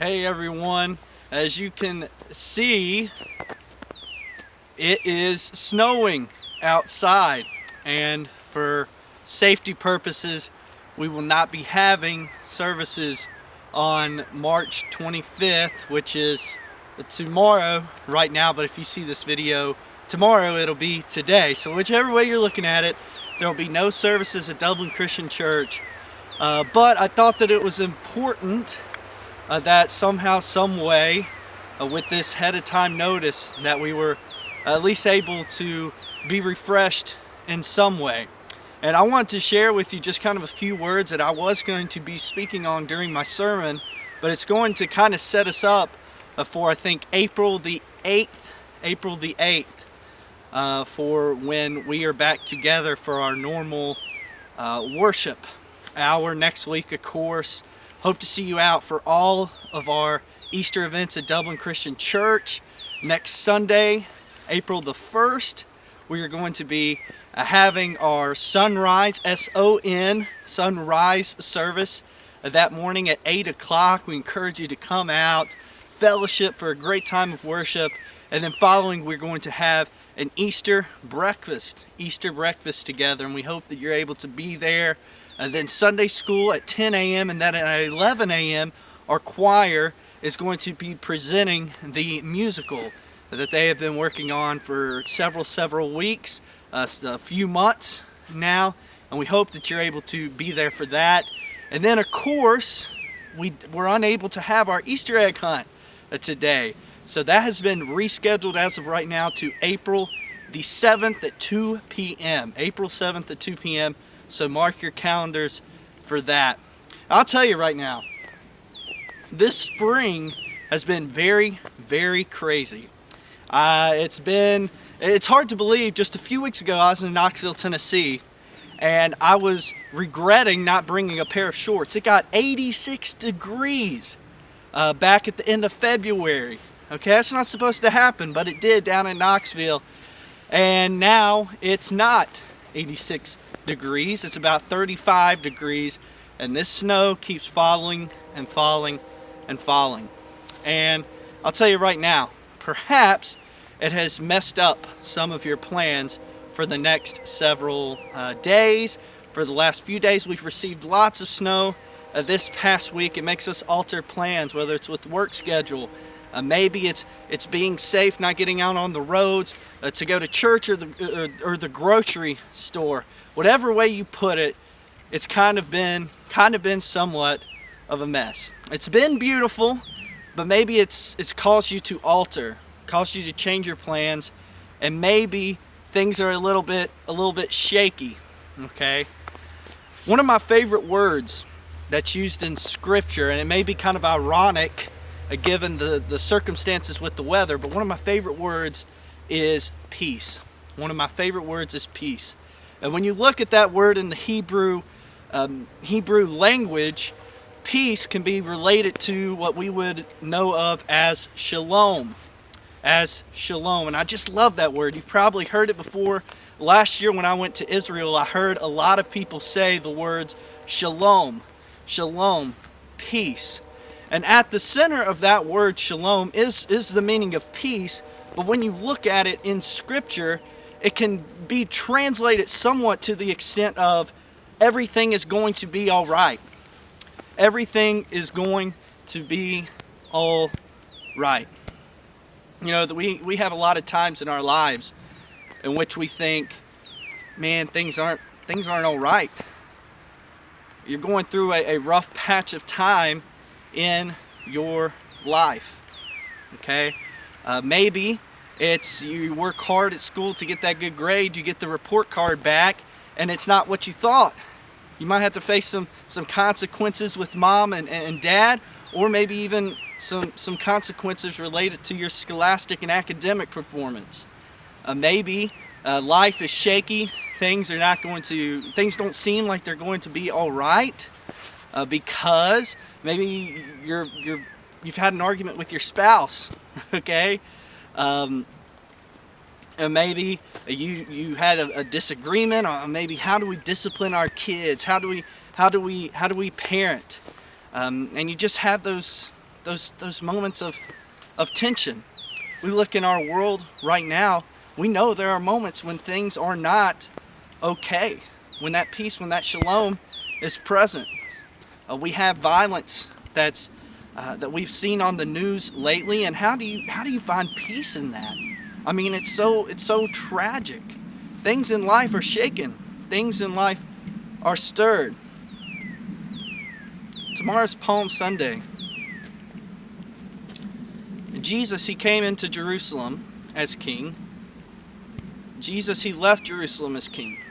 Hey everyone, as you can see, it is snowing outside, and for safety purposes, we will not be having services on March 25th, which is tomorrow right now, but if you see this video tomorrow, it'll be today. So whichever way you're looking at it, there will be no services at Dublin Christian Church, but I thought that it was important that somehow, some way, with this ahead of time notice, that we were at least able to be refreshed in some way. And I want to share with you just kind of a few words that I was going to be speaking on during my sermon, but it's going to kind of set us up for, I think, April the 8th, for when we are back together for our normal worship hour next week, of course. Hope to see you out for all of our Easter events at Dublin Christian Church. Next Sunday, April the 1st, we are going to be having our sunrise, S-O-N, sunrise service that morning at 8 o'clock. We encourage you to come out, fellowship for a great time of worship, and then following, we're going to have an Easter breakfast together, and we hope that you're able to be there. And then Sunday school at 10 a.m. and then at 11 a.m. our choir is going to be presenting the musical that they have been working on for several weeks, a few months now, and we hope that you're able to be there for that. And then, of course, we're unable to have our Easter egg hunt today, so that has been rescheduled as of right now to April the 7th at 2 p.m. April 7th at 2 p.m. So mark your calendars for that. I'll tell you right now, this spring has been very, very crazy. It's hard to believe, just a few weeks ago I was in Knoxville, Tennessee, and I was regretting not bringing a pair of shorts. It got 86 degrees back at the end of February. Okay, that's not supposed to happen, but it did down in Knoxville. And now it's not 86 degrees, it's about 35 degrees, and this snow keeps falling and falling and falling. And I'll tell you right now, perhaps it has messed up some of your plans for the next several days. For the last few days, we've received lots of snow. This past week, it makes us alter plans, whether it's with work schedule, maybe it's being safe, not getting out on the roads, to go to church or the grocery store. Whatever way you put it, it's kind of been somewhat of a mess. It's been beautiful, but maybe it's caused you to alter, caused you to change your plans, and maybe things are a little bit shaky. Okay. One of my favorite words that's used in Scripture, and it may be kind of ironic given the circumstances with the weather, but one of my favorite words is peace. One of my favorite words is peace. And when you look at that word in the Hebrew language, peace can be related to what we would know of as shalom. And I just love that word. You've probably heard it before. Last year when I went to Israel, I heard a lot of people say the words shalom, peace. And at the center of that word shalom is the meaning of peace, but when you look at it in Scripture, it can be translated somewhat to the extent of everything is going to be all right. Everything is going to be all right. You know, we have a lot of times in our lives in which we think, man, things aren't all right. You're going through a rough patch of time in your life. Okay? Maybe it's you work hard at school to get that good grade, you get the report card back, and it's not what you thought. You might have to face some consequences with mom and dad, or maybe even some consequences related to your scholastic and academic performance. Maybe life is shaky, things don't seem like they're going to be all right, because maybe you've had an argument with your spouse, okay? And maybe you had a disagreement on maybe how do we discipline our kids, how do we parent, and you just have those those moments of tension. We look in our world right now, we know there are moments when things are not okay, when that peace, when that shalom is present. We have violence that we've seen on the news lately, and how do you find peace in that? I mean, it's so tragic. Things in life are shaken. Things in life are stirred. Tomorrow's Palm Sunday. Jesus, he came into Jerusalem as king. Jesus, he left Jerusalem as king.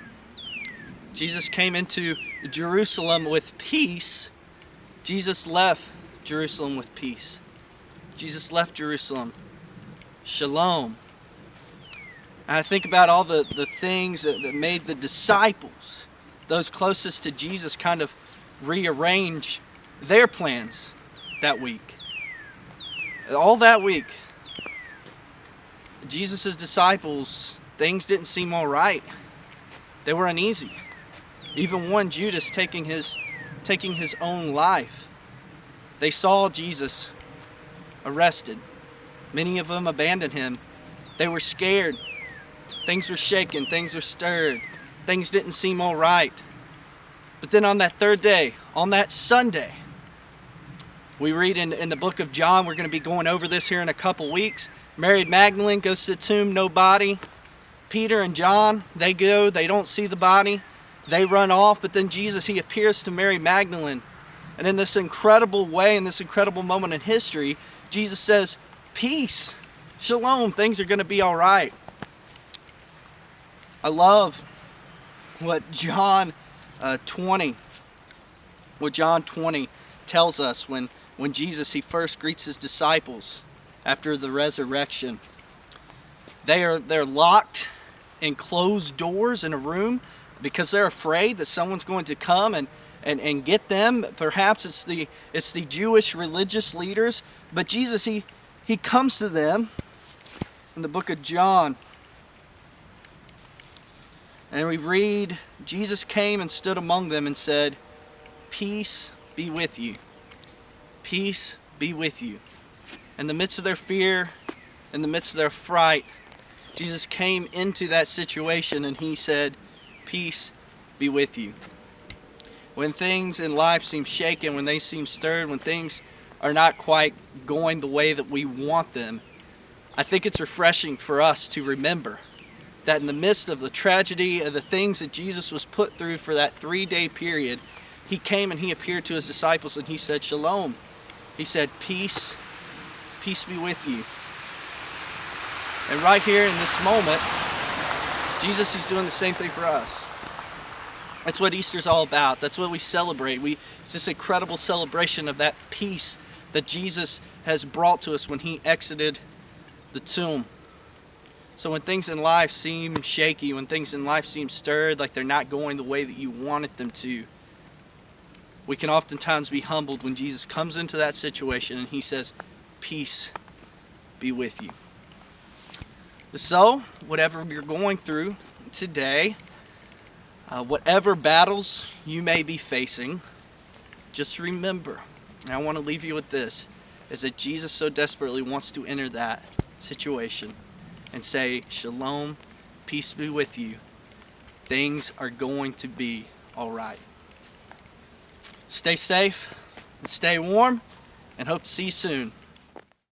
Jesus came into Jerusalem with peace. Jesus left Jerusalem with peace. Jesus left Jerusalem. Shalom. And I think about all the things that made the disciples, those closest to Jesus, kind of rearrange their plans that week. All that week, Jesus' disciples, things didn't seem all right. They were uneasy. Even one, Judas, taking his own life. They saw Jesus arrested. Many of them abandoned him. They were scared. Things were shaken. Things were stirred. Things didn't seem all right. But then on that third day, on that Sunday, we read in the book of John, we're going to be going over this here in a couple weeks. Mary Magdalene goes to the tomb, no body. Peter and John, they go, they don't see the body. They run off, but then Jesus, he appears to Mary Magdalene. And in this incredible way, in this incredible moment in history, Jesus says, peace, shalom, things are going to be all right. I love what John 20 tells us when Jesus, he first greets his disciples after the resurrection. They're locked in closed doors in a room because they're afraid that someone's going to come and get them. Perhaps it's the Jewish religious leaders, but Jesus, he comes to them in the book of John. And we read, Jesus came and stood among them and said, peace be with you. Peace be with you. In the midst of their fear, in the midst of their fright, Jesus came into that situation and he said, peace be with you. When things in life seem shaken, when they seem stirred, when things are not quite going the way that we want them, I think it's refreshing for us to remember that in the midst of the tragedy of the things that Jesus was put through for that 3-day period, he came and he appeared to his disciples and he said, shalom. He said, peace be with you. And right here in this moment, Jesus, he's doing the same thing for us. That's what Easter's all about. That's what we celebrate. It's this incredible celebration of that peace that Jesus has brought to us when he exited the tomb. So when things in life seem shaky, when things in life seem stirred, like they're not going the way that you wanted them to, we can oftentimes be humbled when Jesus comes into that situation and he says, peace be with you. So, whatever you're going through today, whatever battles you may be facing, just remember, and I want to leave you with this, is that Jesus so desperately wants to enter that situation and say, shalom, peace be with you. Things are going to be all right. Stay safe, and stay warm, and hope to see you soon.